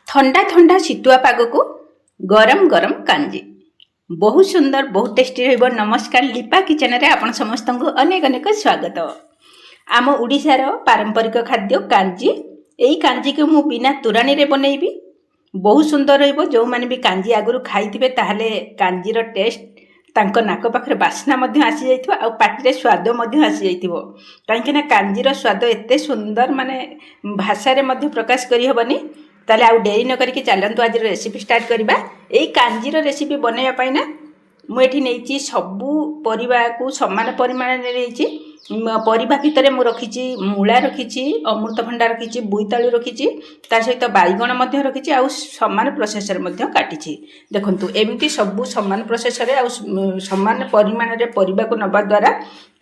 थंडा थंडा शीतुआ पाग को गरम गरम कांजी बहुत सुंदर बहुत टेस्टी रहिबो। नमस्कार, लिपा किचन रे आपण समस्त को अनेक अनेक स्वागत। आम ओडिशार पारंपरिक खाद्य कांजी। एई कांजी को मु बिना तुराणी रे बनैबी। बहुत सुंदर रहिबो। जो माने भी कांजी आगुरु खाइथिबे ताहले कांजीर टेस्ट तांको नाक पाखरे बास्ना मध्य आसी जाइथिबो आ पाटिरे स्वाद मध्य आसी जाइथिबो। काहेकि ना कांजीर स्वाद एते सुंदर माने भाषा रे मध्य प्रकाश करि हबनी। ताले आउ डेरी न करिके चलंतु आज रेसिपी स्टार्ट करबा। एई कांजीर रेसिपी बनैया पाई ना मु एठी नेइची सबु परिबा को समान परिमाण रे नेइची। परिबा भितरे मु रखिची मूला रखिची, अमृतभंडा रखिची, बोईताळू रखिची, ता सहित बाइगण मध्य रखिची आ समान प्रोसेसर मध्य काटिची। देखंतु एमिति सबु समान प्रोसेसर आ समान परिमाण रे परिबा को नबा द्वारा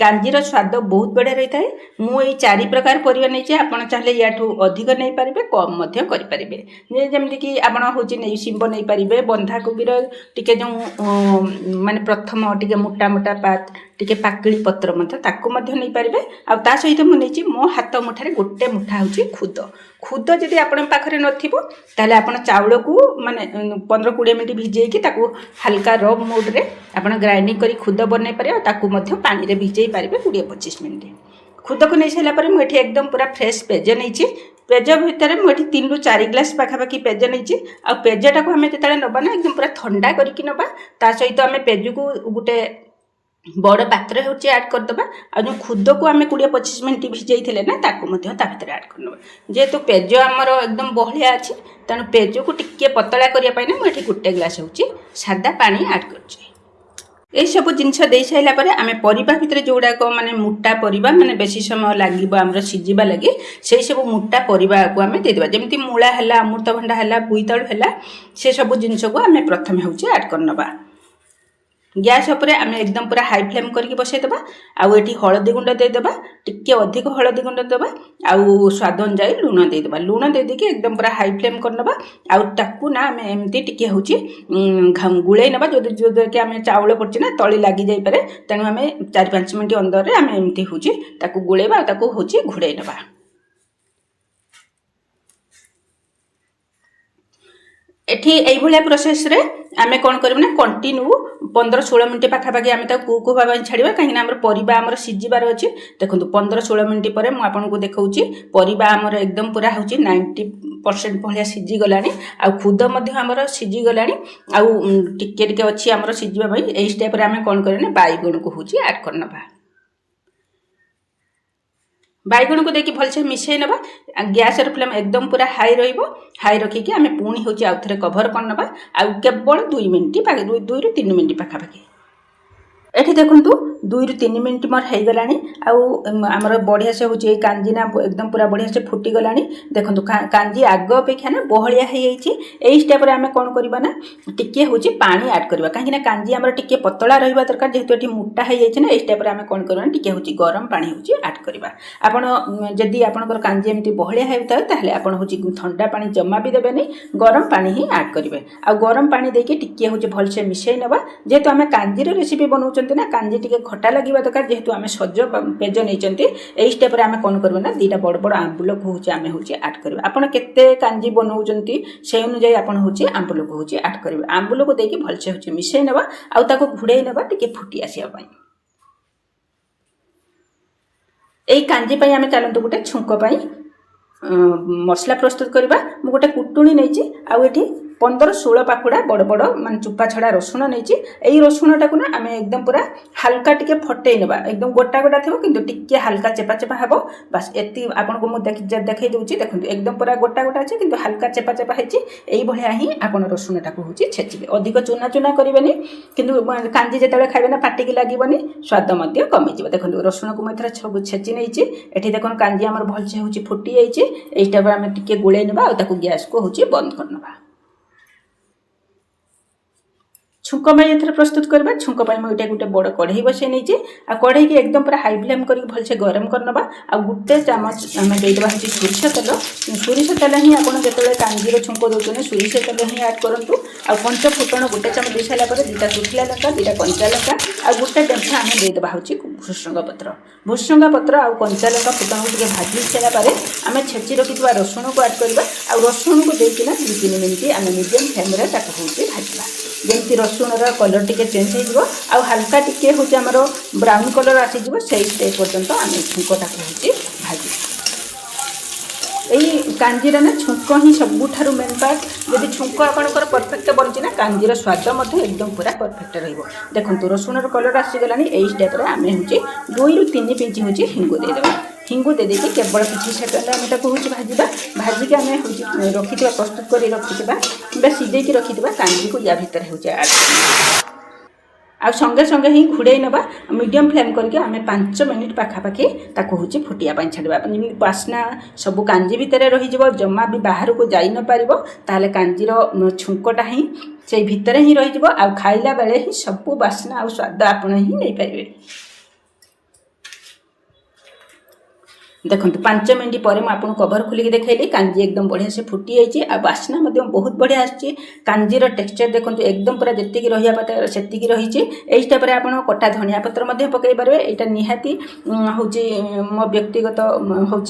कांजीर स्वाद बहुत बढ़िया रही थाए। मु एई 4 प्रकार परिबा नेइची। आपण चाहले याठू अधिक नै पारिबे, कम मध्य करि पारिबे। जे जेमिति कि आपण होची नै सिंब नै पारिबे, बंधा कोबीर टिके जो माने प्रथम टिके मोटा मोटा पात टिके पाकली पत्र मध्य ताकू मध्य नै पारिबे। आ ता सहित मु नेइची मो हाथ मुठारे गोटे मुठा होची खुद। खुद जदि आपण पाखरे नथिबो ताले आपण चाउल को माने 15-20 मिनिट भिजेई कि ताकू हल्का रफ मोड रे आपण ग्राइंडिंग करी खुद बनै पारे आ ताकू मध्य पानी रे भिजेई पारिबे 20-25 मिनिट। खुद को नै सैला परे मु एठी एकदम पूरा फ्रेश पेज नैची। पेज भितर मुझे 3-4 ग्लास पाखापाखि पेज नहीं। आ पेजटा को आम जो नबा ना एकदम पूरा ठंडा करके नबा। ता सहित आम पेज को गोटे बड़ पात्र होची ऐड करदबा। आ जो खुद को आम 20-25 मिनिट भिजई ना ताकू मध्य ता भितर ऐड करनबा। जेहेतु पेज आमर एकदम बहलिया अच्छी तेणु पेज को टिके पतला करिया पाई ना मुझे गोटे ग्लास होची सादा पानी ऐड करछि। यही सब जिनस दे सारा पर आम परिबा भितर जोड़ाक माने मोटा परिबा माने बेसी समय लगे आमर सिझा लगे से सब मोटा परिबा को आम देदेबा। जमी मूला है, अमृतभंडा है, बोईताळू है, से सब जिनस को आम प्रथम होची ऐड करनबा। गैस उपर आम एकदम पूरा हाई फ्लेम करके बसईदेबा। आउ एठी हळदी गुंड देदेबा, टिके अधिक हळदी गुंड देबा, आउ स्वाद अनुसार लुण देदेबा। लुण दे देके एकदम पूरा हाई फ्लेम करनबा। आउ ताकू ना आम एमती टिके होची गुळै नबा। जो कि आम चाउल पड़छि ना तली लागी जाई पारे, तेणु आम 4-5 मिनिट अंदर रे आम एमती होची ताकू गुळैबा, ताकू होची घुड़ै नबा। एठी एई भलिया प्रोसेस रे आमे कोन करबो ना कंटिन्यू 15-16 मिनिट पाखापाखि आमे ता कुक होबा ପାଇଁ छाड़िबा। काहे ना हमर परिबा हमर सिजिबार अछि। देखंतु 15-16 मिनिट परे मु आपन को देखौची परिबा हमर एकदम पूरा होची 90% भलिया सिजि गलानी। आ खुद मध्य हमर सिजि गलानी। आ टिके टिके अछि हमर सिजिबा ପାଇଁ। एई स्टेप रे आमे कोन करने बाइगण को होची ऐड करनबा। बाइगण को देखिए भलसे मिसई नबा। गैस फ्लेम एकदम पूरा हाई रहिबो। हाई रखिकी आमे पुणी होची आउ थरे कभर करनबा। आ केवल 2 मिनिट 2-3 मिनिट पाखापाखि। एठी देखंतु 2-3 मिनिट मोर हो गलानी। आमर बढ़िया से होची कांजी ना एकदम पूरा बढ़िया से फुटी गलानी। देखंतु कांजी आग अपेक्षा ना बहलिया हो जाइछि। एई स्टेप रे आमे कोन करबा ना टिके होची पानी ऐड करबा। काहे ना कांजी हमर टिके पतला रहिबा दरकार। जेहेतु एठी मोटा हो जाइछि ना, एई स्टेप रे आमे कोन करबा टिके होची गरम पानी होची ऐड करबा। आपण जदी आपनकर कांजी एमती बहलिया हेउता ताहले आपण होची ठंडा पानी जम्मा भी देबेनी, गरम पानी ही ऐड करिवे। आ गरम पानी देके टिके होची भलसे मिसई नबा। जेहेतु आमे कांजीर रेसिपी बनाउछन ना, कांजी टिके खटा लगिबा दरकार। जेहेतु आमे सज पेज नैचंती, एई स्टेप रे आमे कोन करबा ना 2टा बड़ बड़ आंबुल को होची आमे होची ऐड करबा। आपण केते कांजी बनाउछंती से अनुसार आपण होची आंबुल को होची ऐड करबा। आंबुल को देके भलसे होची मिसई नबा। आ ताको घुड़ै नबा टिके फुटी आसिया पई। एई कांजी पई आमे चलंतु गोटे छुंक पई मसला प्रस्तुत करबा। मु गोटे कुटुणी नैची। आ एठी 15-16 पाखुड़ा बड़ बड़ मान चुपा छड़ा रसुण नैची। एई रसुणटा को ना आमे एकदम पूरा हल्का टिके फटै नबा। एकदम गोटा गोटा थिबो किंतु टिके हल्का चेपा चेपा हेबो। बस एति आपन को मु देखै दउची। देखंतु एकदम पूरा गोटा गोटा अछि किंतु हल्का चेपा चेपा हेची। एई भलिया ही आपन रसुणटा को होची छेचिबे। अधिक चुना चुना करिवेनी, किंतु कांजी जेतेले खाइबे ना पाटी की लागिबनी, स्वाद मध्य कमी जिवो। देखंतु रसुण को मथरा सब छेची नैची। एठी देखन कांजी हमर भलसे होची फुटी जाईची। एई स्टेप आमे टिके गुळै नबा आ ताकू गैस को होची बंद करनबा। छुंक में एथर प्रस्तुत करबा। छुंक पर मैं गोटे बड़ कढ़ई बसई नहीं आ कढ़ई की एकदम पूरा हाई फ्लेम कर भलसे गरम करनबा। आ गोटे चामच आम देदेबा हूँ सोरिष तेल। सोरिष तेल ही आपड़ जो कांजीर छुंक दौरान सोरिष तेल ही आड करूँ। आ पंच फुटण गोटे चामच दे सारा दुटा सुखिला लंका, दुटा कंचा लंका आ गोटे डेंछा आम देदेबा हूँ भुसुंग पत्र। भुसुंग पत्र आ कंचा लंका फुटण को भाजी सारापर आम छेची रखी रसुण को आड करवा। आ रसुण को देकिना 2-3 मिनिट आम मीडियम फ्लेम हूँ भाजवा। जमी रसुण कलर टी चेंज हो हल्का टी हूँ आमर ब्राउन कलर आसीज से स्टेज पर्यंत आम छुंकटा हूँ भाजी। यही कांजीर ना छुंक ही सबुठ मेन पार्ट। जब छुंक आपंकर परफेक्ट बनची ना कांजीर स्वाद एकदम पूरा परफेक्ट देखो रसुण कलर आसीगला। यही स्टेप आम हूँ 2-3 पिंच हूँ हिंगु देदेबा। हिंगु दे देखिए केवल किसी सेकेंड आम ताको हूँ भाजवा। भाजिक आम हूँ रखी प्रस्तुत कर रखी सीझे रखी कांजी को या भितर हूँ आ संगे संगे ही घोड़े नवा। मीडियम फ्लेम करके आम 5 मिनिट पाखापाखि ताको हूँ फुटिया छाड़ा। बास्ना सब कांजी भितर रही जमा भी बाहर को जाई न पारिबो। ताले कांजीर छुंकटा ही से भितर ही रही आ खाइला बेले ही सब बास्ना आ स्वाद आपण ही नहीं पारे। देखो 5 मिनट पर मुझे कवर खोलिक देखली कांजी एकदम बढ़िया से फुटी जाइए। आ बास्ना बहुत बढ़िया आसी। कांजीर टेक्सचर देखो एकदम पूरा जी रहा पता से रही। यही स्टेप आप कटा धनिया पत्र पकई पारे। यहाँ निहाती हूँ मो व्यक्तिगत हूँ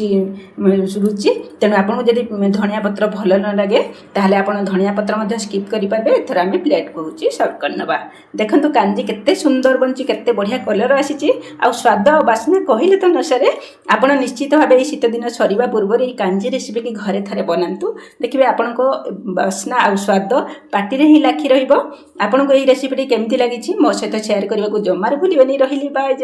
रुचि। तेणु आपको जब धनिया पत्र भल न लगे ताहले आप धनिया पत्र स्किप करेंगे। एथर आम प्लेट को हूँ सर्व करनवा। देखो कांजी केते सुंदर बनची, केते बढ़िया कलर आसी। आ स्वाद और बास्ना कहले तो न सरे। आप निश्चित भाव शीत दिन सरिबा पूर्व कांजी रेसिपी की घरे थे बनातु। देखिए आपण को बास्ना आ स्वाद पार्टी ही लाखी रही। आपको यही रेसिपी केमती लगी मो सहित शेयर करने को जमार भूलिबेनी। रही बाय।